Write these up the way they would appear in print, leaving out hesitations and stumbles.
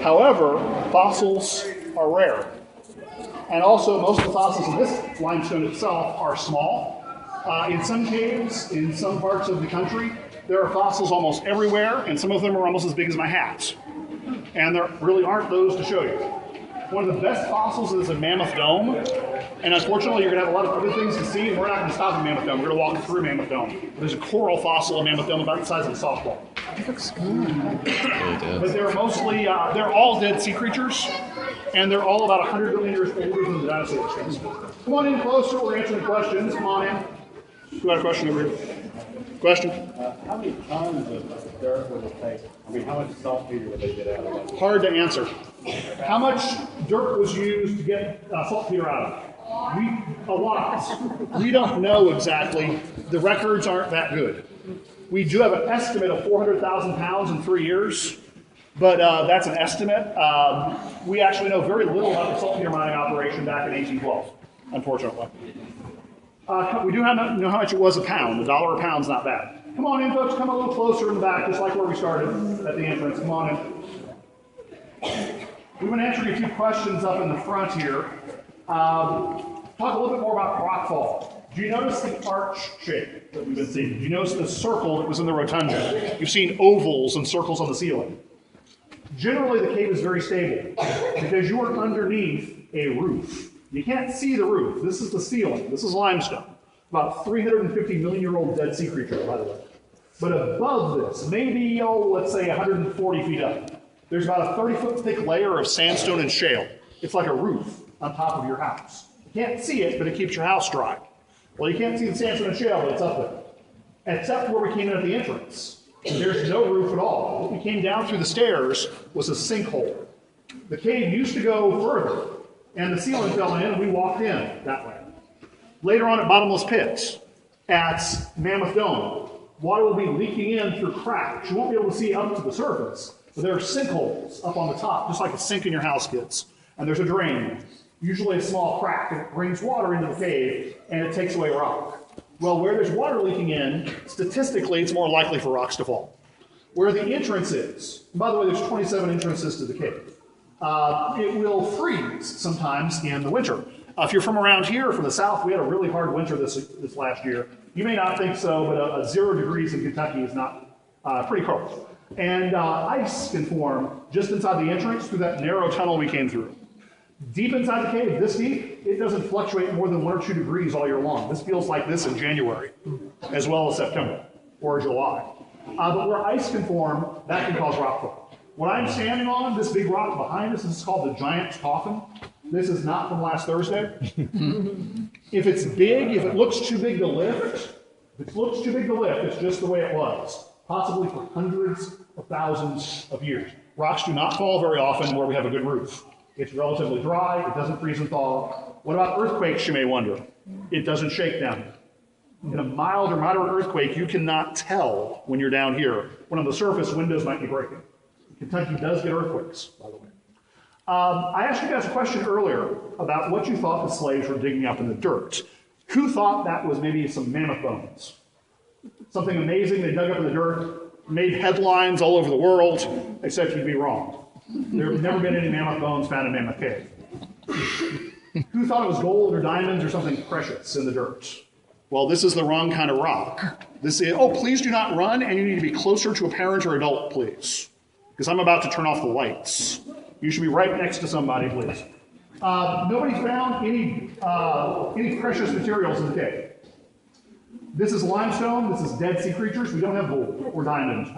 However, fossils are rare. And also, most of the fossils in this limestone itself are small. In some caves, in some parts of the country, there are fossils almost everywhere, and some of them are almost as big as my hat. And there really aren't those to show you. One of the best fossils is in Mammoth Dome, and unfortunately you're going to have a lot of other things to see, and we're not going to stop in Mammoth Dome. We're going to walk through Mammoth Dome. There's a coral fossil in Mammoth Dome about the size of a softball. It looks good. But they're mostly, they're all dead sea creatures, and they're all about 100 million years older than the dinosaurs. Come on in closer, we're answering questions. Come on in. Who had a question over here? Question? How many tons of dirt would it take? I mean, how much saltpeter would they get out of it? Hard to answer. How much dirt was used to get saltpeter out of it? A lot. We don't know exactly. The records aren't that good. We do have an estimate of 400,000 pounds in 3 years, but that's an estimate. We actually know very little about the saltpeter mining operation back in 1812, unfortunately. We do know how much it was a pound. $1 a pound's not bad. Come on in, folks. Come a little closer in the back, just like where we started at the entrance. Come on in. We've been answering a few questions up in the front here. Talk a little bit more about rockfall. Do you notice the arch shape that we've been seeing? Do you notice the circle that was in the rotunda? You've seen ovals and circles on the ceiling. Generally, the cave is very stable because you are underneath a roof. You can't see the roof. This is the ceiling. This is limestone. About 350 million-year-old dead sea creature, by the way. But above this, maybe, let's say 140 feet up, there's about a 30-foot thick layer of sandstone and shale. It's like a roof on top of your house. You can't see it, but it keeps your house dry. Well, you can't see the sandstone and shale, but it's up there. Except where we came in at the entrance. There's no roof at all. What we came down through the stairs was a sinkhole. The cave used to go further, and the ceiling fell in, and we walked in that way. Later on at Bottomless Pits, at Mammoth Dome, water will be leaking in through cracks. You won't be able to see up to the surface, but there are sinkholes up on the top, just like a sink in your house gets. And there's a drain, usually a small crack, and it brings water into the cave, and it takes away rock. Well, where there's water leaking in, statistically, it's more likely for rocks to fall. Where the entrance is, and by the way, there's 27 entrances to the cave. It will freeze sometimes in the winter. If you're from around here, from the south, we had a really hard winter this last year. You may not think so, but 0 degrees in Kentucky is not pretty cold. And ice can form just inside the entrance through that narrow tunnel we came through. Deep inside the cave, this deep, it doesn't fluctuate more than 1 or 2 degrees all year long. This feels like this in January, as well as September or July. But where ice can form, that can cause rockfall. What I'm standing on, this big rock behind us, is called the Giant's Coffin. This is not from last Thursday. If it's big, if it looks too big to lift, it's just the way it was, possibly for hundreds of thousands of years. Rocks do not fall very often where we have a good roof. It's relatively dry, it doesn't freeze and thaw. What about earthquakes, you may wonder? It doesn't shake down here. In a mild or moderate earthquake, you cannot tell when you're down here. When on the surface, windows might be breaking. Kentucky does get earthquakes, by the way. I asked you guys a question earlier about what you thought the slaves were digging up in the dirt. Who thought that was maybe some mammoth bones? Something amazing they dug up in the dirt, made headlines all over the world, except you'd be wrong. There have never been any mammoth bones found in Mammoth Cave. Who thought it was gold or diamonds or something precious in the dirt? Well, this is the wrong kind of rock. This is, please do not run, and you need to be closer to a parent or adult, please. Because I'm about to turn off the lights. You should be right next to somebody, please. Nobody found any precious materials in the cave. This is limestone. This is dead sea creatures. We don't have gold or diamonds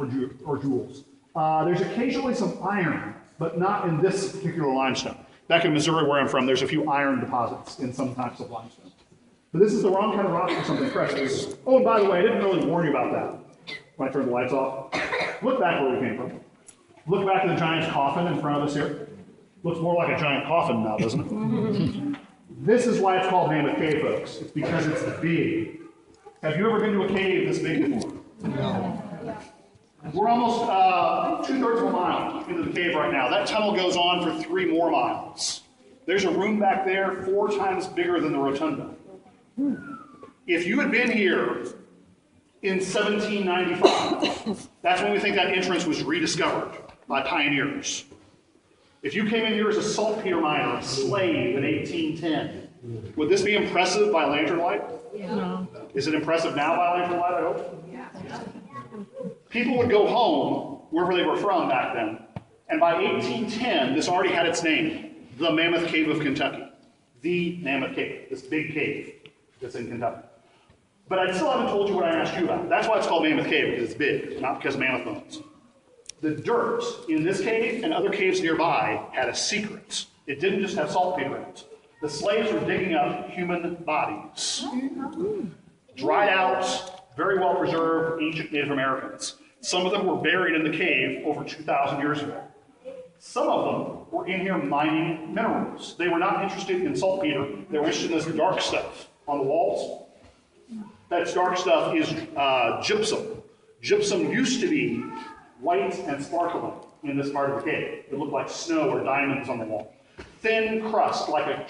or jewels. There's occasionally some iron, but not in this particular limestone. Back in Missouri, where I'm from, there's a few iron deposits in some types of limestone. But this is the wrong kind of rock for something precious. Oh, and by the way, I didn't really warn you about that when I turned the lights off. Look back where we came from. Look back at the giant's coffin in front of us here. Looks more like a giant coffin now, doesn't it? This is why it's called Mammoth Cave, folks. It's because it's big. Have you ever been to a cave this big before? No. We're almost 2/3 of a mile into the cave right now. That tunnel goes on for 3 more miles. There's a room back there 4 times bigger than the rotunda. If you had been here in 1795, that's when we think that entrance was rediscovered by pioneers. If you came in here as a saltpeter miner, a slave in 1810, would this be impressive by lantern light? No. Is it impressive now by lantern light, I hope? People would go home, wherever they were from back then, and by 1810, this already had its name, the Mammoth Cave of Kentucky. The Mammoth Cave, this big cave that's in Kentucky. But I still haven't told you what I asked you about. That's why it's called Mammoth Cave, because it's big, not because of mammoth bones. The dirt in this cave and other caves nearby had a secret. It didn't just have saltpeter in it. The slaves were digging up human bodies. Dried out, very well preserved ancient Native Americans. Some of them were buried in the cave over 2,000 years ago. Some of them were in here mining minerals. They were not interested in saltpeter. They were interested in this dark stuff on the walls. That dark stuff is gypsum. Gypsum used to be white and sparkling in this part of the cave. It looked like snow or diamonds on the wall. Thin crust, like a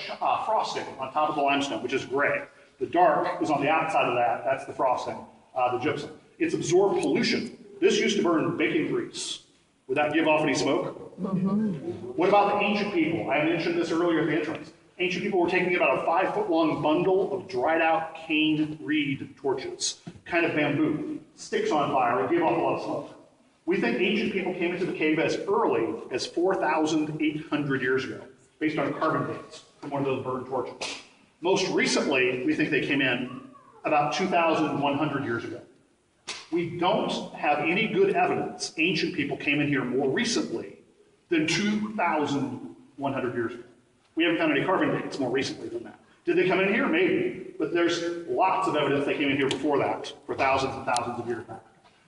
frosting on top of the limestone, which is gray. The dark is on the outside of that. That's the frosting, the gypsum. It's absorbed pollution. This used to burn bacon grease. Would that give off any smoke? Mm-hmm. What about the ancient people? I mentioned this earlier at the entrance. Ancient people were taking about a 5-foot-long bundle of dried out cane reed torches, kind of bamboo, sticks on fire. It gave off a lot of smoke. We think ancient people came into the cave as early as 4,800 years ago, based on carbon dates from one of those burned torches. Most recently, we think they came in about 2,100 years ago. We don't have any good evidence ancient people came in here more recently than 2,100 years ago. We haven't found any carbon dates more recently than that. Did they come in here? Maybe, but there's lots of evidence they came in here before that, for thousands and thousands of years back.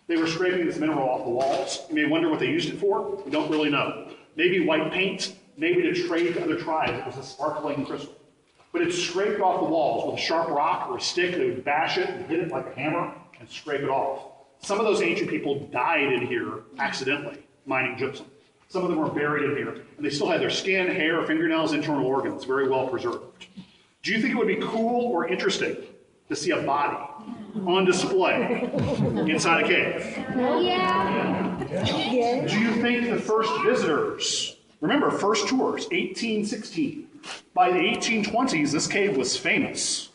They were scraping this mineral off the walls. You may wonder what they used it for. We don't really know. Maybe white paint, maybe to trade to other tribes. It was a sparkling crystal. But it's scraped off the walls with a sharp rock or a stick. They would bash it and hit it like a hammer and scrape it off. Some of those ancient people died in here accidentally, mining gypsum. Some of them were buried in here, and they still had their skin, hair, fingernails, internal organs, very well preserved. Do you think it would be cool or interesting to see a body on display inside a cave? Yeah. Do you think the first visitors, remember, first tours, 1816. By the 1820s, this cave was famous,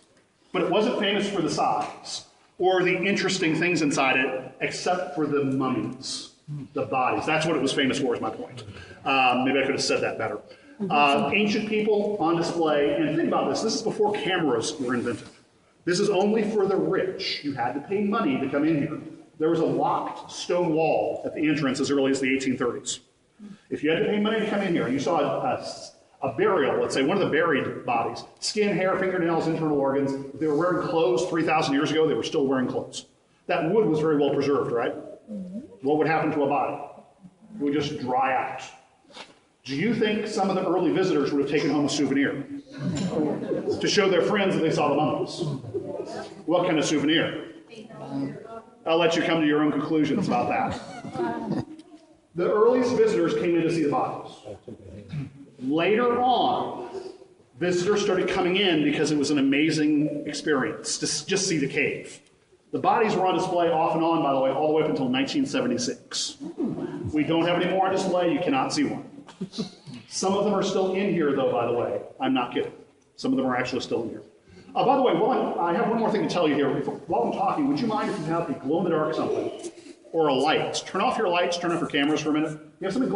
but it wasn't famous for the size or the interesting things inside it, except for the mummies, the bodies. That's what it was famous for, is my point. Maybe I could have said that better. Ancient people on display, and think about this is before cameras were invented. This is only for the rich. You had to pay money to come in here. There was a locked stone wall at the entrance as early as the 1830s. If you had to pay money to come in here and you saw a burial, let's say one of the buried bodies, skin, hair, fingernails, internal organs, if they were wearing clothes 3,000 years ago, they were still wearing clothes. That wood was very well preserved, right? What would happen to a body? It would just dry out. Do you think some of the early visitors would have taken home a souvenir to show their friends that they saw the mummies? What kind of souvenir? I'll let you come to your own conclusions about that. The earliest visitors came in to see the bodies. Later on, visitors started coming in because it was an amazing experience to just see the cave. The bodies were on display off and on, by the way, all the way up until 1976. We don't have any more on display. You cannot see one. Some of them are still in here, though, by the way. I'm not kidding. Some of them are actually still in here. By the way, I have one more thing to tell you here. While I'm talking, would you mind if you have a glow-in-the-dark something or a light? Turn off your lights, turn off your cameras for a minute. You have something